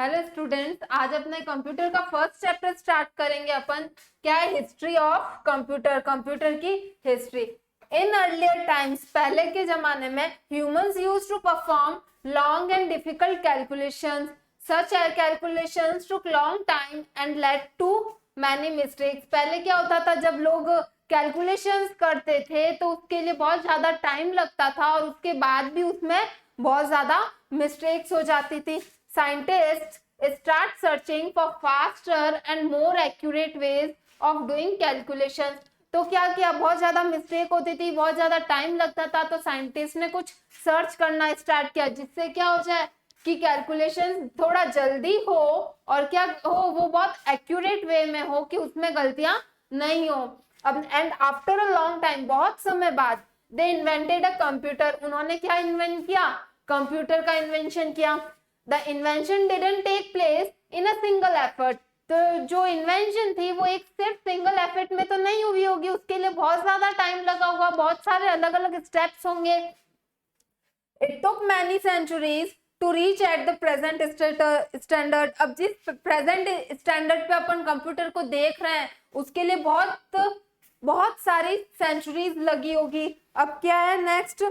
Hello students, आज अपने computer का फर्स्ट चैप्टर स्टार्ट करेंगे अपन। क्या है? हिस्ट्री ऑफ कंप्यूटर, कंप्यूटर की हिस्ट्री। इन अर्लियर टाइम्स, पहले के जमाने में humans used to perform long and difficult calculations. Such calculations took long time and led to many mistakes. पहले क्या होता था, जब लोग कैलकुलेशंस करते थे तो उसके लिए बहुत ज्यादा टाइम लगता था और उसके बाद भी उसमें बहुत ज्यादा मिस्टेक्स हो जाती थी। Scientists start searching for faster and more accurate ways of doing calculations. तो क्या किया, बहुत ज्यादा मिस्टेक होती थी, बहुत ज्यादा टाइम लगता था, तो साइंटिस्ट ने कुछ सर्च करना स्टार्ट किया जिससे क्या हो जाए कि कैलकुलेशन थोड़ा जल्दी हो और क्या हो, वो बहुत एक्यूरेट वे में हो कि उसमें गलतियां नहीं हो। अब and after a long time, बहुत समय बाद, दे इन्वेंटेड अ कंप्यूटर। उन्होंने क्या इन्वेंट किया? कंप्यूटर का इन्वेंशन किया। The invention didn't take place in a single effort. तो जो इन्वेंशन थी वो एक सिर्फ सिंगल एफर्ट में तो नहीं हुई होगी, उसके लिए बहुत ज्यादा टाइम लगा होगा, बहुत सारे अलग अलग स्टेप्स होंगे। It took many centuries to reach at the present standard. अब जिस प्रेजेंट स्टैंडर्ड पे अपन कंप्यूटर को देख रहे हैं उसके लिए बहुत बहुत सारी सेंचुरीज लगी होगी। अब क्या है next?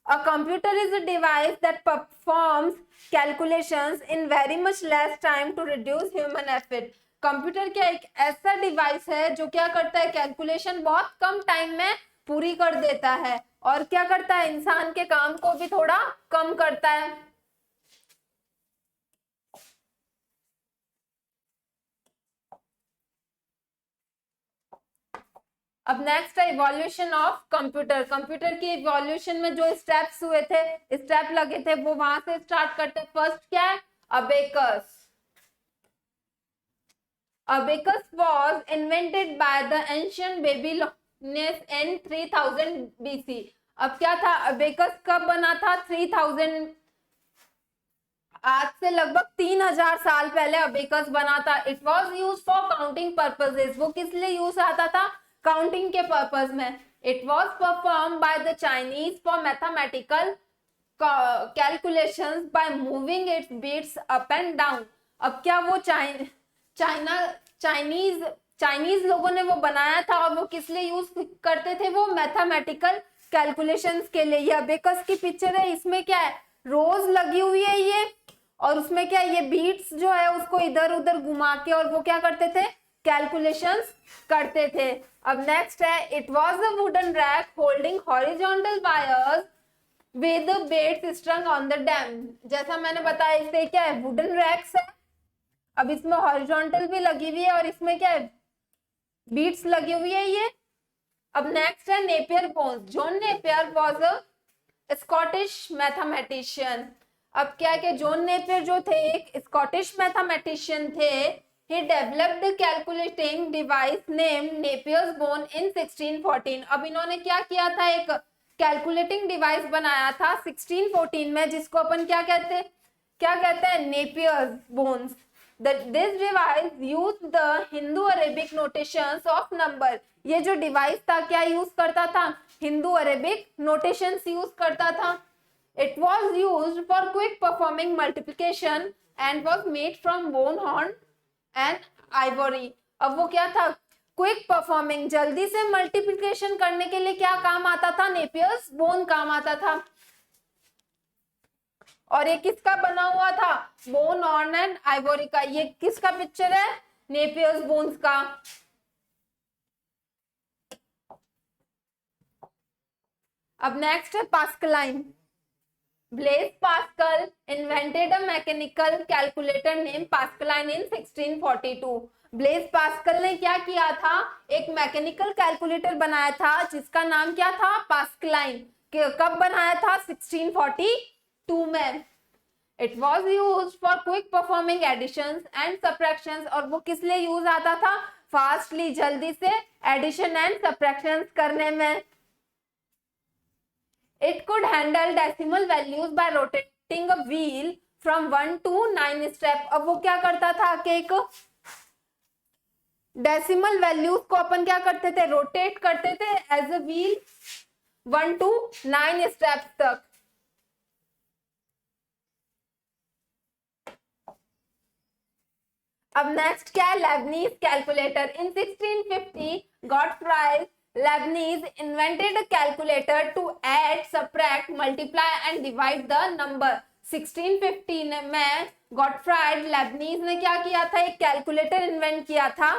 A computer is a device that performs calculations in very much less time to reduce human effort. Computer क्या एक ऐसा डिवाइस है जो क्या करता है, कैलकुलेशन बहुत कम टाइम में पूरी कर देता है और क्या करता है, इंसान के काम को भी थोड़ा कम करता है। अब नेक्स्ट है इवोल्यूशन ऑफ कंप्यूटर। कंप्यूटर की इवोल्यूशन में जो स्टेप्स हुए थे, स्टेप लगे थे, वो वहां से स्टार्ट करते हैं। फर्स्ट क्या है? Abacus. Abacus was invented by the ancient Babylonians in 3000 BC. अब क्या था? अबेकस कब बना था? 3000, आज से लगभग 3000 साल पहले अबेकस बना था। It was use for counting purposes. वो किस लिए यूज आता था? काउंटिंग के पर्पज में। It was perform by the Chinese for mathematical calculations by moving its beads up and down. अब क्या वो चाइनीज चाइनीज लोगों ने वो बनाया था और वो किस लिए यूज करते थे? वो मैथमेटिकल कैलकुलेशंस के लिए। ये अबेकस की पिक्चर है, इसमें क्या है, रोज लगी हुई है ये, और उसमें क्या है, ये बीट्स जो है उसको इधर उधर घुमा के और वो क्या करते थे, कैलकुलेशंस करते थे। अब नेक्स्ट है, it was a wooden rack holding horizontal wires with beads strung on them डैम। जैसा मैंने बताया, इससे क्या है, वुडन रैक्स है। अब इसमें हॉरिजॉन्टल भी लगी हुई है और इसमें क्या है, बीट्स लगी हुई है ये। अब नेक्स्ट है Napier bones. John Napier was a Scottish mathematician. अब क्या है कि जॉन नेपियर जो थे एक स्कॉटिश मैथमेटिशियन थे। He developed calculating device name Napier's bone in 1614। अब इन्होंने क्या किया था, एक कैलकुलेटिंग डिवाइस बनाया था 1614 में, जिसको अपन क्या कहते हैं, Napier's bones. This device used the Hindu-Arabic notations of number. ये जो डिवाइस था क्या यूज करता था? हिंदू अरेबिक नोटेशंस यूज करता था। It was used for quick performing multiplication and was made from bone, horn and ivory. अब वो क्या था? क्विक परफॉर्मिंग, जल्दी से मल्टीप्लिकेशन करने के लिए क्या काम आता था? नेपियर्स बोन काम आता था। और ये किसका बना हुआ था? बोन, ऑर्न एंड आइवोरी का। ये किसका पिक्चर है? नेपियर्स बोन्स का। अब नेक्स्ट है Pascaline. Blaise Pascal invented a mechanical calculator name Pascaline in 1642। Blaise Pascal ने क्या किया था? एक मैकेनिकल कैलकुलेटर बनाया था जिसका नाम क्या था? पास्कलाइन। कब बनाया था? 1642 में। It was used for quick performing additions and subtractions। और वो किस लिए यूज आता था? फास्टली, जल्दी से एडिशन एंड सब्ट्रैक्शंस करने में। It could handle decimal values by rotating a wheel from 1 to 9 step। अब वो क्या करता था कि एक डेसिमल वैल्यूज को अपन क्या करते थे? रोटेट करते थे as a wheel 1 to 9 steps तक। अब नेक्स्ट क्या है, Leibniz calculator. In 1650 Gottfried Leibniz invented a calculator to add, subtract, multiply and divide the number. 1650 में गॉटफ्राई लेबनीज ने क्या किया था, एक कैलकुलेटर इन्वेंट किया था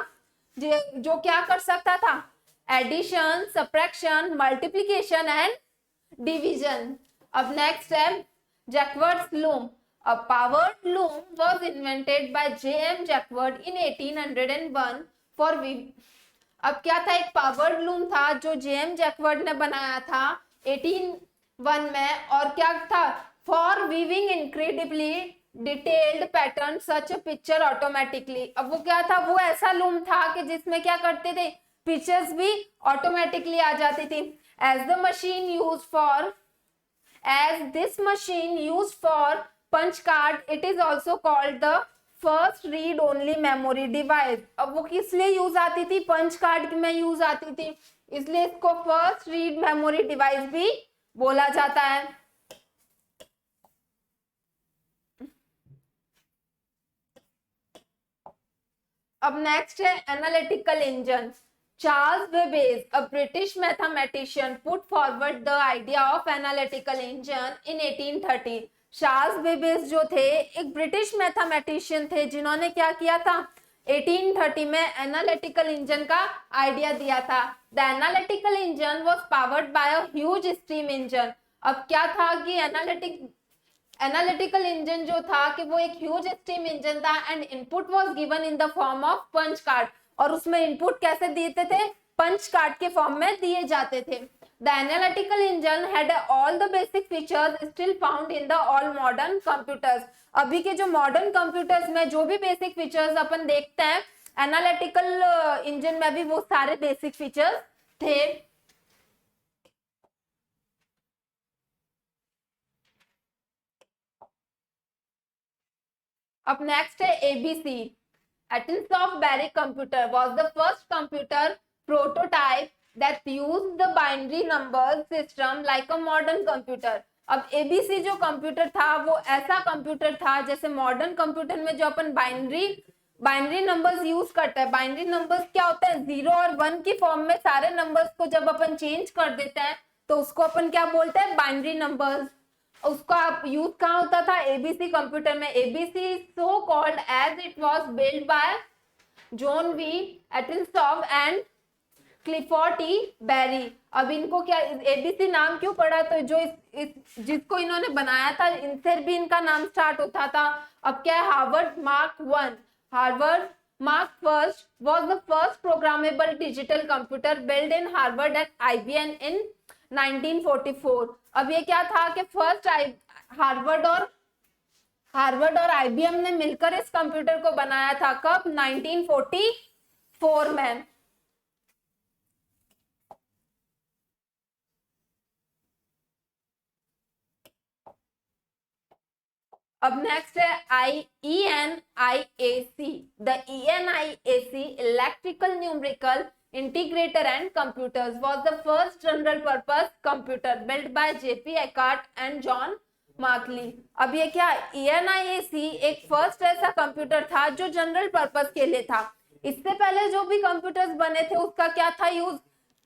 जो क्या कर सकता था, addition, subtraction, multiplication and division. अब नेक्स्ट है Jacquard's loom. A powered loom was invented by J.M. Jacquard in 1801 for weaving. अब क्या था, एक पावर्ड लूम था जो जेएम जैकवर्ड ने बनाया था 1801 में, और क्या था, for weaving incredibly detailed pattern such picture automatically. अब वो क्या था, वो ऐसा लूम था कि जिसमें क्या करते थे, पिक्चर्स भी ऑटोमेटिकली आ जाती थी। As the machine use for as this machine used for punch card, it is also called the first read only memory device। अब वो किस लिए यूज आती थी, पंच कार्ड में यूज आती थी, इसलिए इसको फर्स्ट रीड मेमोरी डिवाइस भी बोला जाता है। अब नेक्स्ट है analytical engine. Charles Babbage, a British mathematician, put forward the idea of analytical engine in 1830। Charles Babbage जो थे एक ब्रिटिश मैथमेटिशियन थे जिन्होंने क्या किया था, 1830 में एनालिटिकल इंजन का आइडिया दिया था। The analytical engine was powered by a huge steam engine. अब क्या था कि एनालिटिकल इंजन जो था कि वो एक ह्यूज स्टीम इंजन था, and input was given in the form of punch card. और उसमें इनपुट कैसे देते थे, पंच कार्ड के फॉर्म में दिए जाते थे। The analytical engine had all the basic features still found in the all modern computers. अभी के जो मॉडर्न कंप्यूटर्स में जो भी बेसिक फीचर्स अपन देखते हैं, एनालिटिकल इंजन में भी वो सारे बेसिक फीचर्स थे। अब नेक्स्ट है ABC. Atinsov Barry computer was the first computer prototype that used the binary number system like a modern computer। अब एबीसी जो कंप्यूटर था वो ऐसा कंप्यूटर था जैसे मॉडर्न कंप्यूटर में जो अपन बाइनरी नंबर्स यूज करते हैं। बाइनरी नंबर्स क्या होता है, 0 और 1 की फॉर्म में सारे नंबर्स को जब अपन चेंज कर देते हैं तो उसको अपन क्या बोलते हैं, बाइनरी नंबर्स। उसका यूज कहाँ होता था, एबीसी कंप्यूटर में। ABC so called as it was build by John V Atanasoff and Clifford T Berry. अब इनको क्या एबीसी नाम क्यों पड़ा, तो जो जिसको इन्होंने बनाया था इनसे भी इनका नाम स्टार्ट होता था। अब क्या है, Harvard mark 1। Harvard mark first was the first programmable digital computer built in Harvard at IBM in 1944। अब ये क्या था कि फर्स्ट हार्वर्ड और आईबीएम ने मिलकर इस कंप्यूटर को बनाया था। कब, 1944 में। अब नेक्स्ट है ENIAC। The ENIAC electrical numerical integrator and computers was the first general purpose computer built by JP Eckert and John Markley। अब ये क्या, ENIAC एक फर्स्ट ऐसा कंप्यूटर था जो जनरल पर्पस के लिए था। इससे पहले जो भी कंप्यूटर्स बने थे उसका क्या था, यूज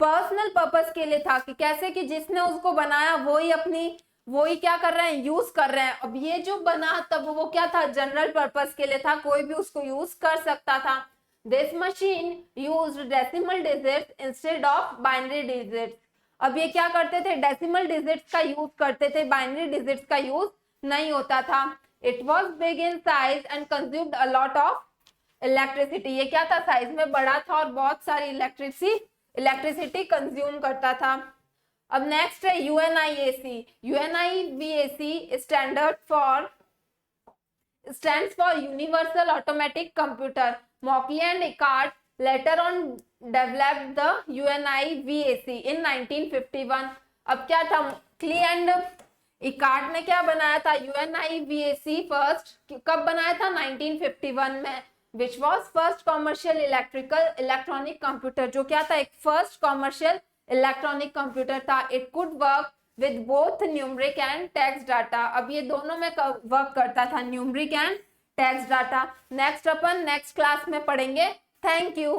पर्सनल पर्पस के लिए था, कि कैसे कि जिसने उसको बनाया वही क्या कर रहे हैं, यूज कर रहे हैं। अब ये जो बना तब वो क्या था, जनरल पर्पस के लिए था, कोई भी उसको यूज कर सकता था। This machine used decimal digits instead of binary digits। अब ये क्या करते थे, डेसिमल डिजिट्स का यूज करते थे, बाइनरी डिजिट्स का यूज नहीं होता था। It was big in size and consumed a lot of electricity। ये क्या था, साइज में बड़ा था और बहुत सारी इलेक्ट्रिसिटी कंज्यूम करता था। अब नेक्स्ट है UNIAC। UNIVAC stands for Universal Automatic Computer। Mauchly and Eckert later on developed the UNIVAC in 1951। अब क्या था, Mauchly and Eckert ने क्या बनाया था, UNIVAC फर्स्ट कब बनाया था, 1951 में। Which was first commercial electronic computer, जो क्या था, एक फर्स्ट कॉमर्शियल इलेक्ट्रॉनिक कंप्यूटर था। It could work with both numeric and text data। अब ये दोनों में वर्क करता था, numeric and text data. Next upon next class में पढ़ेंगे। Thank you.